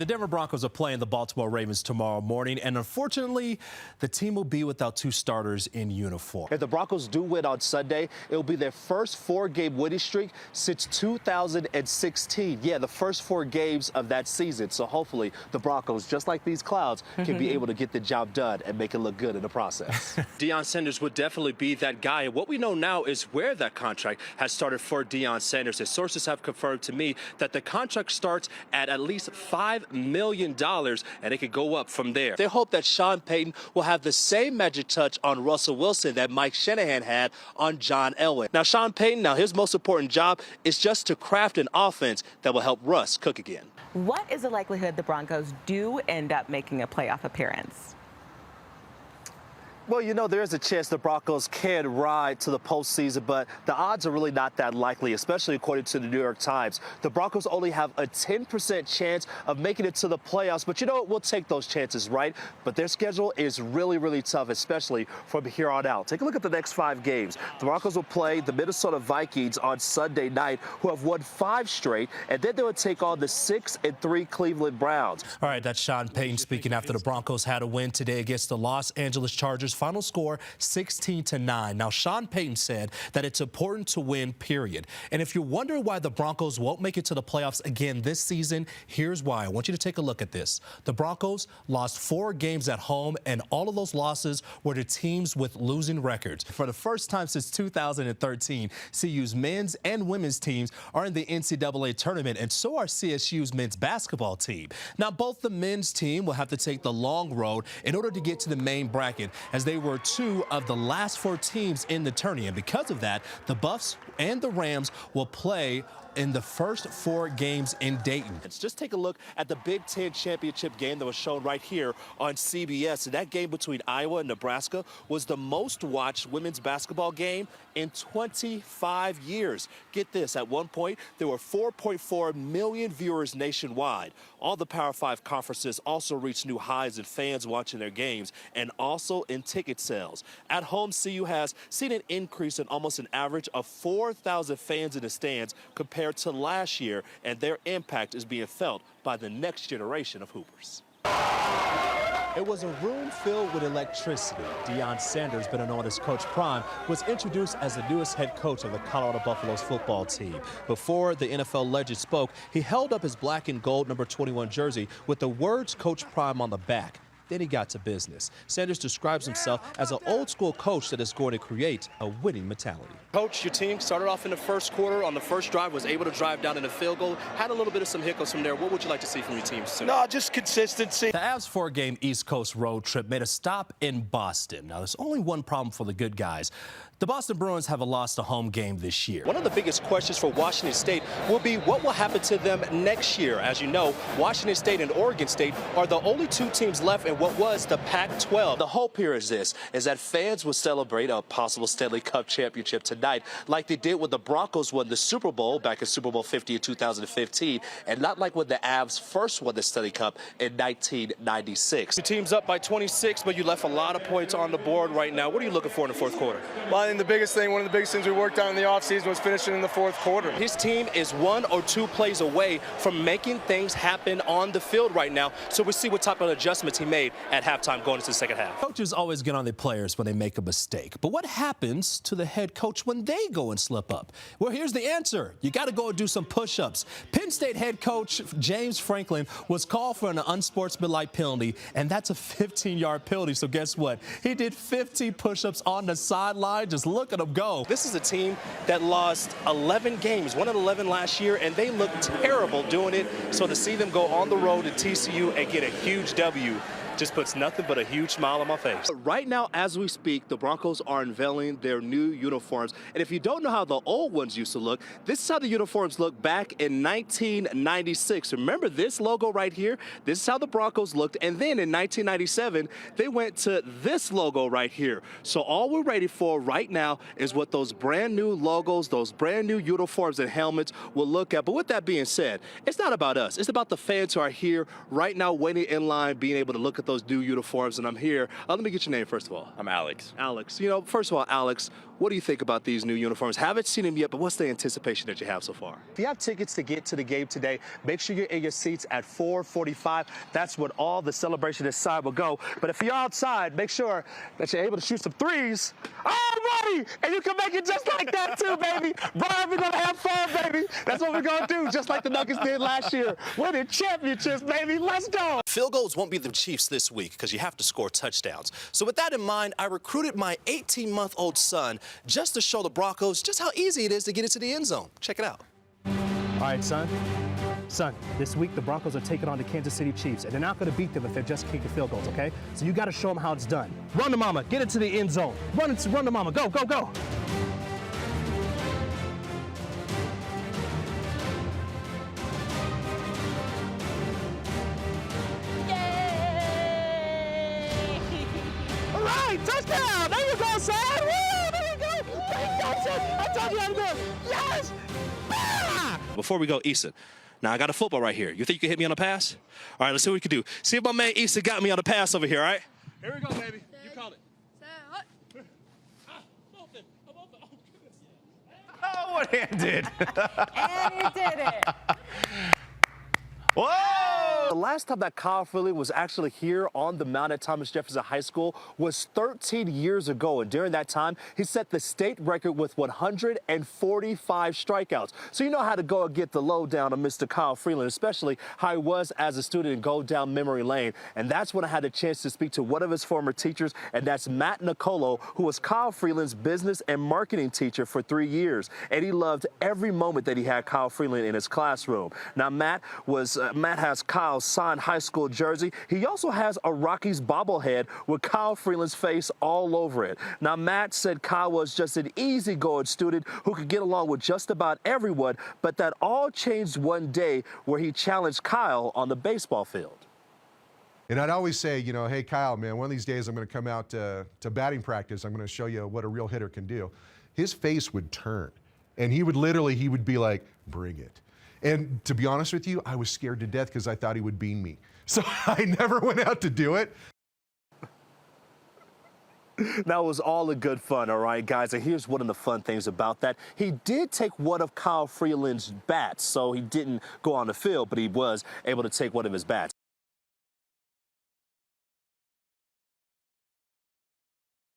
The Denver Broncos are playing the Baltimore Ravens tomorrow morning, and unfortunately, the team will be without two starters in uniform. If the Broncos do win on Sunday, it will be their first four-game winning streak since 2016. Yeah, the first 4 games of that season. So hopefully the Broncos, just like these clouds, can be able to get the job done and make it look good in the process. Deion Sanders would definitely be that guy. And what we know now is where that contract has started for Deion Sanders. His sources have confirmed to me that the contract starts at least $5 million, and it could go up from there. They hope that Sean Payton will have the same magic touch on Russell Wilson that Mike Shanahan had on John Elway. Now, Sean Payton, his most important job is just to craft an offense that will help Russ cook again. What is the likelihood the Broncos do end up making a playoff appearance? Well, there is a chance the Broncos can ride to the postseason, but the odds are really not that likely, especially according to the New York Times. The Broncos only have a 10% chance of making it to the playoffs, but we'll take those chances, right? But their schedule is really, really tough, especially from here on out. Take a look at the next 5 games. The Broncos will play the Minnesota Vikings on Sunday night, who have won 5 straight, and then they will take on the 6-3 Cleveland Browns. All right, that's Sean Payton speaking after the Broncos had a win today against the Los Angeles Chargers. Final score 16-9. Now, Sean Payton said that it's important to win, period. And if you're wondering why the Broncos won't make it to the playoffs again this season, here's why. I want you to take a look at this. The Broncos lost 4 games at home, and all of those losses were to teams with losing records. For the first time since 2013, CU's men's and women's teams are in the NCAA tournament, and so are CSU's men's basketball team. Now, both the men's team will have to take the long road in order to get to the main bracket, as they were 2 of the last 4 teams in the tourney. And because of that, the Buffs and the Rams will play in the first 4 games in Dayton. Let's just take a look at the Big Ten championship game that was shown right here on CBS. And that game between Iowa and Nebraska was the most watched women's basketball game in 25 years. Get this, at one point, there were 4.4 million viewers nationwide. All the Power 5 conferences also reached new highs in fans watching their games and also in ticket sales. At home, CU has seen an increase in almost an average of 4,000 fans in the stands compared to last year, and their impact is being felt by the next generation of Hoopers. It was a room filled with electricity. Deion Sanders, better known as Coach Prime, was introduced as the newest head coach of the Colorado Buffaloes football team. Before the NFL legend spoke, he held up his black and gold number 21 jersey with the words Coach Prime on the back. Then he got to business. Sanders describes himself as an old-school coach that is going to create a winning mentality. Coach, your team started off in the first quarter on the first drive, was able to drive down in the field goal, had a little bit of some hiccups from there. What would you like to see from your team soon? No, just consistency. The Avs' 4-game East Coast road trip made a stop in Boston. Now, there's only one problem for the good guys. The Boston Bruins have lost a home game this year. One of the biggest questions for Washington State will be what will happen to them next year. As you know, Washington State and Oregon State are the only 2 teams left in what was the Pac-12. The hope here is that fans will celebrate a possible Stanley Cup championship tonight like they did when the Broncos won the Super Bowl back in Super Bowl 50 in 2015, and not like when the Avs first won the Stanley Cup in 1996. Your team's up by 26, but you left a lot of points on the board right now. What are you looking for in the fourth quarter? Well, and one of the biggest things we worked on in the offseason was finishing in the fourth quarter. His team is 1 or 2 plays away from making things happen on the field right now. So we'll see what type of adjustments he made at halftime going into the second half. Coaches always get on their players when they make a mistake. But what happens to the head coach when they go and slip up? Well, here's the answer. You got to go and do some push-ups. Penn State head coach James Franklin was called for an unsportsmanlike penalty, and that's a 15-yard penalty. So guess what? He did 50 push-ups on the sideline. Just look at him go. This is a team that lost 11 games, won at 11 last year, and they looked terrible doing it. So to see them go on the road to TCU and get a huge W just puts nothing but a huge smile on my face. Right now, as we speak, the Broncos are unveiling their new uniforms. And if you don't know how the old ones used to look, this is how the uniforms looked back in 1996. Remember this logo right here? This is how the Broncos looked. And then in 1997, they went to this logo right here. So all we're ready for right now is what those brand new logos, those brand new uniforms and helmets will look at. But with that being said, it's not about us. It's about the fans who are here right now waiting in line, being able to look at those new uniforms, and I'm here. Let me get your name, first of all. I'm Alex. Alex. First of all, Alex, what do you think about these new uniforms? Haven't seen them yet, but what's the anticipation that you have so far? If you have tickets to get to the game today, make sure you're in your seats at 4:45. That's when all the celebration inside will go. But if you're outside, make sure that you're able to shoot some threes. Oh, buddy! And you can make it just like that, too, baby. Brian, we're going to have fun, baby. That's what we're going to do, just like the Nuggets did last year. Winning championships, baby. Let's go. Field goals won't be the Chiefs this week because you have to score touchdowns. So with that in mind, I recruited my 18-month-old son just to show the Broncos just how easy it is to get into the end zone. Check it out. All right, son. Son, this week the Broncos are taking on the Kansas City Chiefs, and they're not going to beat them if they're just kicking field goals, okay? So you got to show them how it's done. Run to mama. Get into the end zone. Run to mama. Go, go, go. All right, touchdown. There you go, son. Woo, there you go. There you go, son. I told you how to do it. Yes. Ah! Before we go, Easton, now I got a football right here. You think you can hit me on a pass? All right, let's see what we can do. See if my man Easton got me on a pass over here, all right? Here we go, baby. You call it. Oh, one-handed. And he did it. Whoa! The last time that Kyle Freeland was actually here on the mound at Thomas Jefferson High School was 13 years ago, and during that time, he set the state record with 145 strikeouts. So you know how to go and get the lowdown on Mr. Kyle Freeland, especially how he was as a student and go down memory lane. And that's when I had a chance to speak to one of his former teachers, and that's Matt Nicolo, who was Kyle Freeland's business and marketing teacher for 3 years. And he loved every moment that he had Kyle Freeland in his classroom. Now, Matt has Kyle's signed high school jersey. He also has a Rockies bobblehead with Kyle Freeland's face all over it. Now, Matt said Kyle was just an easygoing student who could get along with just about everyone, but that all changed one day where he challenged Kyle on the baseball field. And I'd always say, hey, Kyle, man, one of these days I'm going to come out to batting practice. I'm going to show you what a real hitter can do. His face would turn, and he would be like, bring it. And to be honest with you, I was scared to death because I thought he would bean me. So I never went out to do it. That was all in good fun, all right, guys? And here's one of the fun things about that. He did take one of Kyle Freeland's bats, so he didn't go on the field, but he was able to take one of his bats.